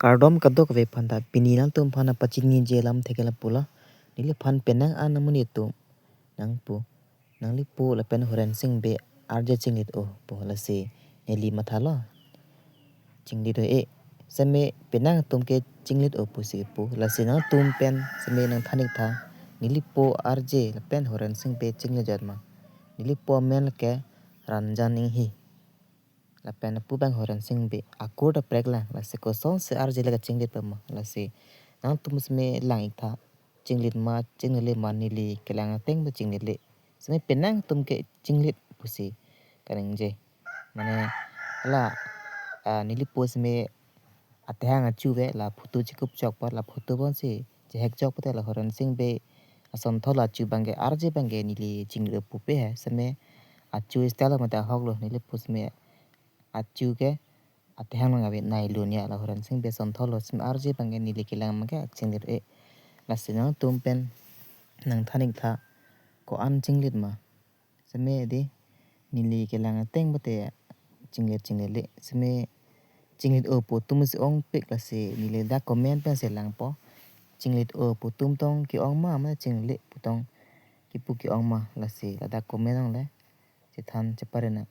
Cardom kadok ve phanda pinina tum phana pachini jelam thekela pula nili phan penang anamuni tu nang pu nangli pu la pen horen sing be arje chinglit o po la se neli mathalo chingli do e seme penang tum ke chinglit o pu si pu la se na tum pen seme nang thanik tha nili po arje la pen horen sing be chingli jatma nili po men ke ranjan ing hi la pen pu bang horen sing be akur da pregla la se ko son se arje la chinglit pama la se nang tum sme lang ik tha chinglit ma chingle ma nili kelang teng ba chinglit le sme penang tum ke chinglit pusi kanang je mane la nili po sme atehang chu ve la photo chikup chok pa la photo bon se je hek chok pa la horen sing be ason thola chu bangge arje bangge nili chinglit pu pe hai sme achu style ma ta hoklo nili pu sme achu ke atehang nga be nai lunia la horen sing be son tholo sme arje bangge nili kelang ma ke chinglit e la sino tum pen nang thanik tha ko an chinglit ma sme de nili kelang teng bate chinglet le sme chinglit o po tum se ong pek la se nili da comment pen se lang po chinglit o po tum tong ki ong ma chinglet putong ki pu ki ong ma la se la da comment ong le che than che pare na